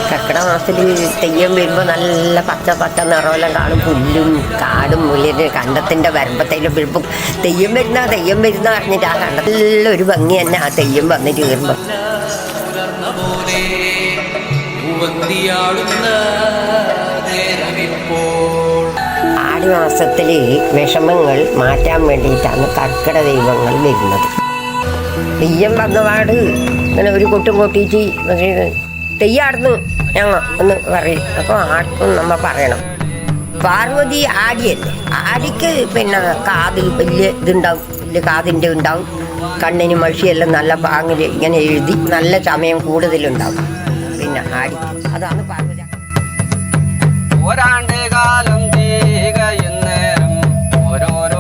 കർക്കിടക മാസത്തിൽ തെയ്യം വരുമ്പോൾ നല്ല പച്ച പച്ച നിറമെല്ലാം കാണും. പുല്ലും കാടും മുല്ലിന് കണ്ടത്തിൻ്റെ വരമ്പത്തേലും വരുമ്പോൾ തെയ്യം വരുന്ന പറഞ്ഞിട്ട് ആ കണ്ടത്തിലുള്ള ഒരു ഭംഗി തന്നെ ആ തെയ്യം വന്നിട്ട് കയറുമ്പോൾ. ആടി മാസത്തിൽ വിഷമങ്ങൾ മാറ്റാൻ വേണ്ടിയിട്ടാണ് കർക്കിടക ദൈവങ്ങൾ വരുന്നത്. തെയ്യം വന്നപാട് ഇങ്ങനെ ഒരു കൊട്ടും കൊട്ടിയിട്ട് തെയ്യാടുന്നു ഞങ്ങൾ എന്ന് പറയും. അപ്പോൾ ആർക്കും നമ്മൾ പറയണം പാർവതി ആടിയല്ലേ, ആടിക്ക് പിന്നെ കാതിൽ വലിയ ഇതുണ്ടാവും, വലിയ കാതിൻ്റെ ഉണ്ടാവും, കണ്ണിന് മഷിയെല്ലാം നല്ല പാങ്ങിൽ ഇങ്ങനെ എഴുതി നല്ല സമയം കൂടുതലുണ്ടാവും. പിന്നെ ആടി അതാണ് പാർവതി. ഒരാണ്ട് കാലം ഓരോരോ